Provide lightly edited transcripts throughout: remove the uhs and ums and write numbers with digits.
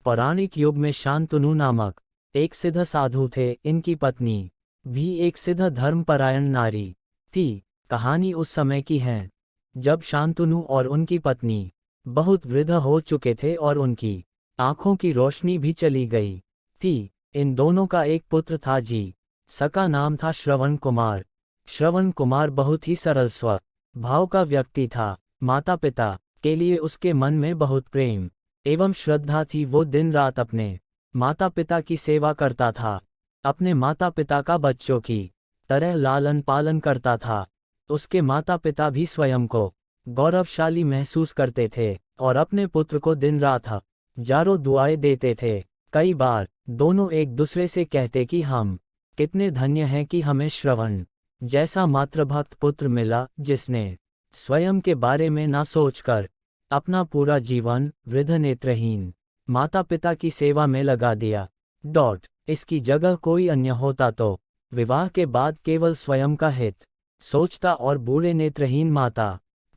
पौराणिक युग में शांतनु नामक एक सिद्ध साधु थे। इनकी पत्नी भी एक सिद्ध धर्मपरायण नारी थी। कहानी उस समय की है जब शांतनु और उनकी पत्नी बहुत वृद्ध हो चुके थे और उनकी आंखों की रोशनी भी चली गई थी। इन दोनों का एक पुत्र था जी। सका नाम था श्रवण कुमार। श्रवण कुमार बहुत ही सरल स्वभाव का व्यक्ति था। माता पिता के लिए उसके मन में बहुत प्रेम एवं श्रद्धा थी। वो दिन रात अपने माता पिता की सेवा करता था। अपने माता पिता का बच्चों की तरह लालन पालन करता था। उसके माता पिता भी स्वयं को गौरवशाली महसूस करते थे और अपने पुत्र को दिन रात हजारों दुआएं देते थे। कई बार दोनों एक दूसरे से कहते कि हम कितने धन्य हैं कि हमें श्रवण जैसा मातृभक्त पुत्र मिला, जिसने स्वयं के बारे में ना सोचकर अपना पूरा जीवन वृद्ध नेत्रहीन माता पिता की सेवा में लगा दिया। इसकी जगह कोई अन्य होता तो विवाह के बाद केवल स्वयं का हित सोचता और बूढ़े नेत्रहीन माता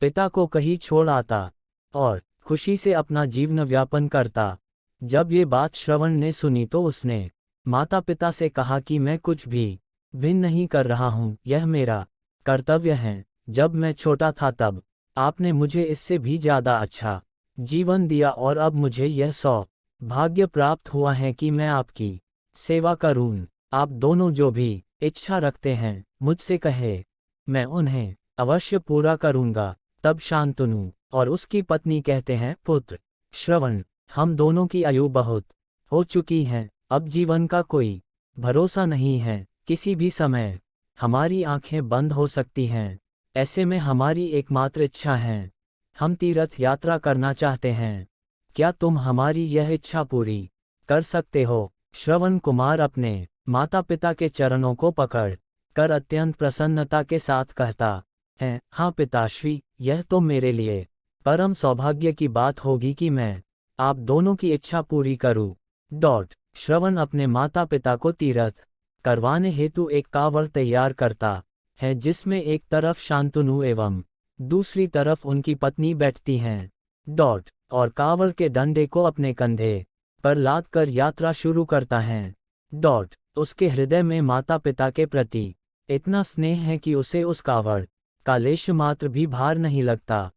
पिता को कहीं छोड़ आता और खुशी से अपना जीवन व्यापन करता। जब ये बात श्रवण ने सुनी तो उसने माता पिता से कहा कि मैं कुछ भी भिन्न नहीं कर रहा हूँ, यह मेरा कर्तव्य है। जब मैं छोटा था तब आपने मुझे इससे भी ज्यादा अच्छा जीवन दिया और अब मुझे यह सौभाग्य प्राप्त हुआ है कि मैं आपकी सेवा करूं। आप दोनों जो भी इच्छा रखते हैं मुझसे कहे, मैं उन्हें अवश्य पूरा करूंगा। तब शांतनु और उसकी पत्नी कहते हैं, पुत्र श्रवण, हम दोनों की आयु बहुत हो चुकी है। अब जीवन का कोई भरोसा नहीं है। किसी भी समय हमारी आंखें बंद हो सकती हैं। ऐसे में हमारी एकमात्र इच्छा है, हम तीर्थ यात्रा करना चाहते हैं। क्या तुम हमारी यह इच्छा पूरी कर सकते हो? श्रवण कुमार अपने माता पिता के चरणों को पकड़ कर अत्यंत प्रसन्नता के साथ कहता है, हाँ पिताश्री, यह तो मेरे लिए परम सौभाग्य की बात होगी कि मैं आप दोनों की इच्छा पूरी करूं। श्रवण अपने माता पिता को तीर्थ करवाने हेतु एक कांवड़ तैयार करता है, जिसमें एक तरफ शांतनु एवं दूसरी तरफ उनकी पत्नी बैठती हैं। और कांवड़ के डंडे को अपने कंधे पर लाद कर यात्रा शुरू करता है। उसके हृदय में माता पिता के प्रति इतना स्नेह है कि उसे उस कांवड़ का लेश मात्र भी भार नहीं लगता।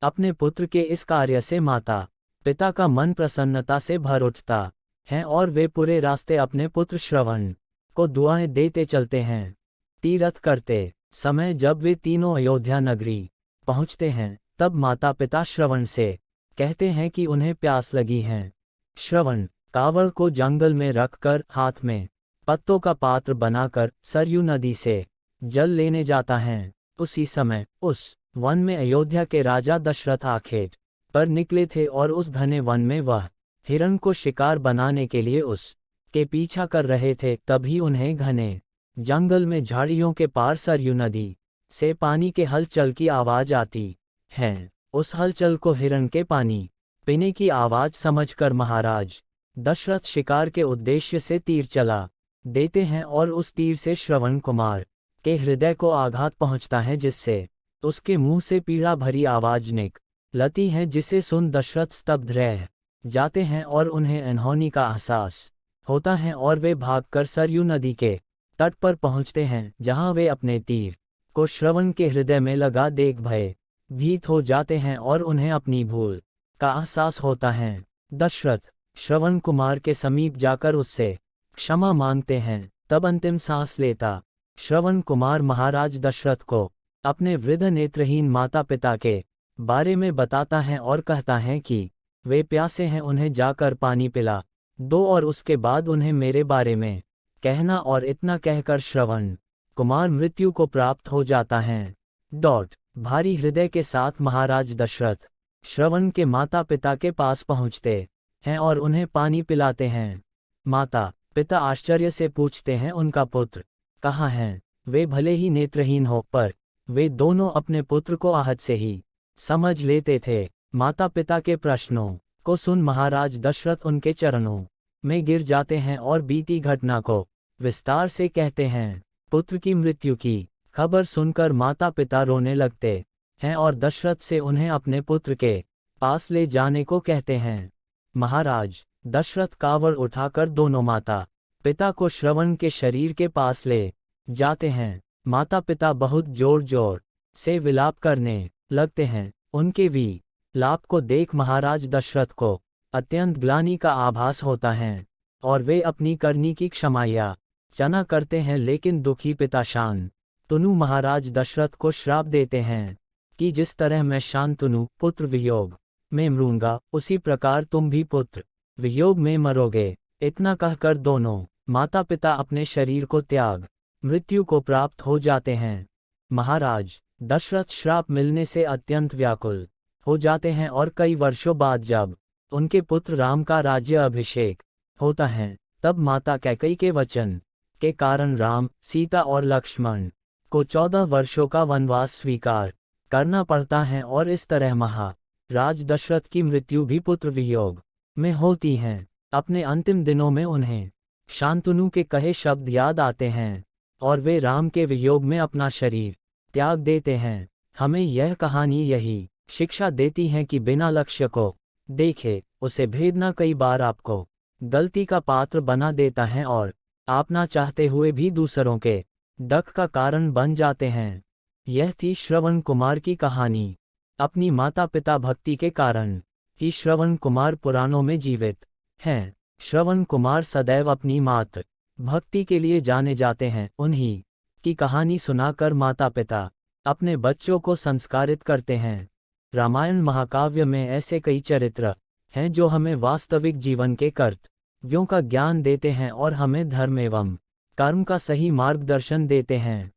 अपने पुत्र के इस कार्य से माता पिता का मन प्रसन्नता से भर उठता है और वे पूरे रास्ते अपने पुत्र श्रवण को दुआएं देते चलते हैं। तीर्थ करते समय जब वे तीनों अयोध्या नगरी पहुंचते हैं तब माता पिता श्रवण से कहते हैं कि उन्हें प्यास लगी है। श्रवण कांवड़ को जंगल में रखकर हाथ में पत्तों का पात्र बनाकर सरयू नदी से जल लेने जाता है। उसी समय उस वन में अयोध्या के राजा दशरथ आखेट पर निकले थे और उस घने वन में वह हिरण को शिकार बनाने के लिए उस के पीछा कर रहे थे। तभी उन्हें घने जंगल में झाड़ियों के पार सरयू नदी से पानी के हलचल की आवाज आती है। उस हलचल को हिरण के पानी पीने की आवाज समझकर महाराज दशरथ शिकार के उद्देश्य से तीर चला देते हैं और उस तीर से श्रवण कुमार के हृदय को आघात पहुंचता है, जिससे उसके मुंह से पीड़ा भरी आवाज निकलती है, जिसे सुन दशरथ स्तब्ध रह जाते हैं और उन्हें अनहोनी का एहसास होता है और वे भागकर सरयू नदी के तट पर पहुंचते हैं, जहां वे अपने तीर को श्रवण के हृदय में लगा देख भयभीत हो जाते हैं और उन्हें अपनी भूल का एहसास होता है। दशरथ श्रवण कुमार के समीप जाकर उससे क्षमा मांगते हैं। तब अंतिम सांस लेता श्रवण कुमार महाराज दशरथ को अपने वृद्ध नेत्रहीन माता पिता के बारे में बताता है और कहता है कि वे प्यासे हैं, उन्हें जाकर पानी पिला दो और उसके बाद उन्हें मेरे बारे में कहना। और इतना कहकर श्रवण कुमार मृत्यु को प्राप्त हो जाता है। भारी हृदय के साथ महाराज दशरथ श्रवण के माता पिता के पास पहुंचते हैं और उन्हें पानी पिलाते हैं। माता पिता आश्चर्य से पूछते हैं, उनका पुत्र कहाँ है? वे भले ही नेत्रहीन हो पर वे दोनों अपने पुत्र को आहत से ही समझ लेते थे। माता पिता के प्रश्नों को सुन महाराज दशरथ उनके चरणों में गिर जाते हैं और बीती घटना को विस्तार से कहते हैं। पुत्र की मृत्यु की खबर सुनकर माता पिता रोने लगते हैं और दशरथ से उन्हें अपने पुत्र के पास ले जाने को कहते हैं। महाराज दशरथ कांवड़ उठाकर दोनों माता पिता को श्रवण के शरीर के पास ले जाते हैं। माता पिता बहुत जोर जोर से विलाप करने लगते हैं। उनके विलाप को देख महाराज दशरथ को अत्यंत ग्लानि का आभास होता है और वे अपनी करनी की क्षमा याचना करते हैं, लेकिन दुखी पिता शांतनु महाराज दशरथ को श्राप देते हैं कि जिस तरह मैं शांतनु पुत्र वियोग में मरूंगा, उसी प्रकार तुम भी पुत्र वियोग में मरोगे। इतना कहकर दोनों माता पिता अपने शरीर को त्याग मृत्यु को प्राप्त हो जाते हैं। महाराज दशरथ श्राप मिलने से अत्यंत व्याकुल हो जाते हैं और कई वर्षों बाद जब उनके पुत्र राम का राज्य अभिषेक होता है, तब माता कैकेयी के वचन के कारण राम, सीता और लक्ष्मण को 14 वर्षों का वनवास स्वीकार करना पड़ता है और इस तरह महाराज दशरथ की मृत्यु भी पुत्र वियोग में होती है। अपने अंतिम दिनों में उन्हें शांतनु के कहे शब्द याद आते हैं और वे राम के वियोग में अपना शरीर त्याग देते हैं। हमें यह कहानी यही शिक्षा देती है कि बिना लक्ष्य को देखे उसे भेदना कई बार आपको गलती का पात्र बना देता है और आप ना चाहते हुए भी दूसरों के दुख का कारण बन जाते हैं। यह थी श्रवण कुमार की कहानी। अपनी माता पिता भक्ति के कारण ही श्रवण कुमार पुराणों में जीवित हैं। श्रवण कुमार सदैव अपनी मात भक्ति के लिए जाने जाते हैं। उन्हीं की कहानी सुनाकर माता पिता अपने बच्चों को संस्कारित करते हैं। रामायण महाकाव्य में ऐसे कई चरित्र हैं जो हमें वास्तविक जीवन के कर्तव्यों का ज्ञान देते हैं और हमें धर्म एवं कर्म का सही मार्गदर्शन देते हैं।